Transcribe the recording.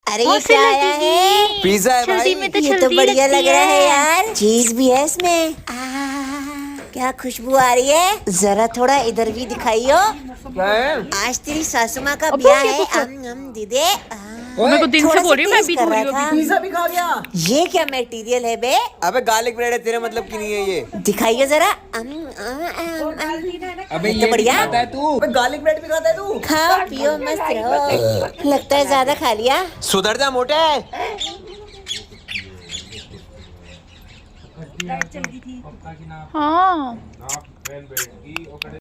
अरे ये क्या आया है? पिज्जा है भाई। में तो ये तो जल्दी बढ़िया लगती लग रहा है है। यार। चीज भी है इसमें। क्या खुशबू आ रही है। जरा थोड़ा इधर भी दिखाइयो। क्या है? आज तेरी सासू माँ का अबे, ब्याह क्या है। कुछ है? दीदे मेरे को दिन से थोड़ा बोल सा रही हूँ, मैं तेज भी कर धो रही रहा हूँ था। अभी। पिज्जा भी खा गया। ये क्या मटेरियल है बे? अबे गार्लिक ब्रेड है, तेरे मतलब की नहीं है ये। दिखाइए जरा। अबे ये तो बढ़िया। खाता है तू। अबे गार्लिक ब्रेड भी खाता है तू। खाओ पियो मस्त रहो। लगता है ज्यादा खा लिया। सुधर जा मोटे। हाँ